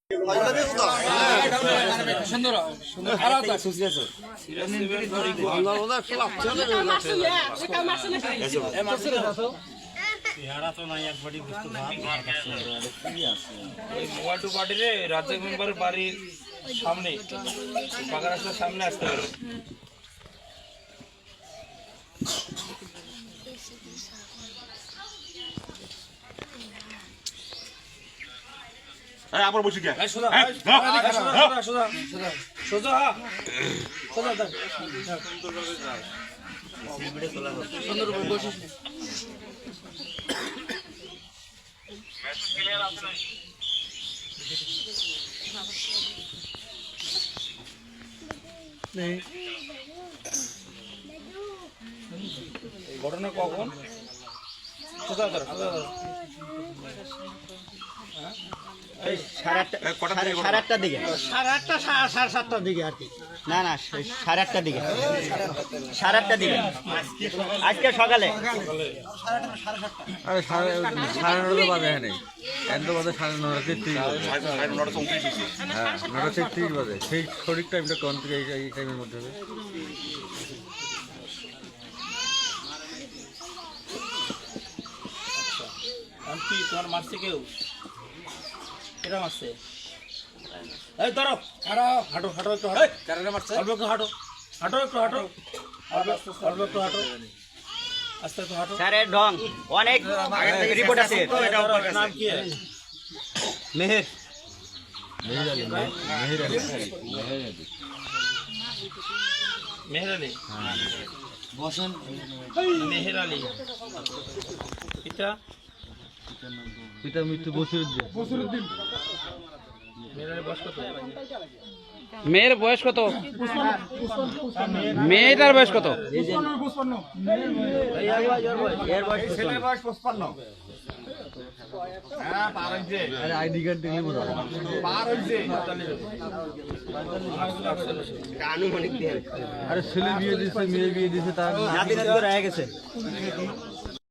রাজ্য মেম্বারের বাড়ির সামনে পাকা রাস্তার সামনে আসতে পারে। আবার বসে গে ঘটনা কখন? সাড়ে আটটার দিকে, সাড়ে সাতটার দিকে আর কি। না না, সাড়ে আটটার দিকে, সাড়ে আটটার দিকে আজকে সকালে। আরে সাড়ে 9:30 বাজে। এখানে এত বাজে 9:30, হ্যাঁ 9:30 বাজে। সেই সঠিক টাইমটা কোন থেকে এই টাইমের মধ্যে হবে? কি তোমার মারছে কেউ? কেটা মারছে? এই ধরো, হাঁটো হাঁটো একটু হাঁটো, অল্প একটু হাঁটো, হাঁটো একটু হাঁটো, অল্প একটু হাঁটো, আস্তে একটু হাঁটো। স্যারের ঢং অনেক রিপোর্ট আছে। নাম কি? মেহের মেহের আলী। মেহের আলী। পিতা পিতার মৃত্যু বসিরউদ্দিন। মেহের আলী বয়স কত? মেয়ের বয়স কত? মেয়েটার বয়স কত? আইডি কার্ড দিলে বোঝা যায়। আরে ছেলে বিয়ে দিছে, মেয়ে বিয়ে দিছে, তার নাতি নাতি তো রয়ে গেছে।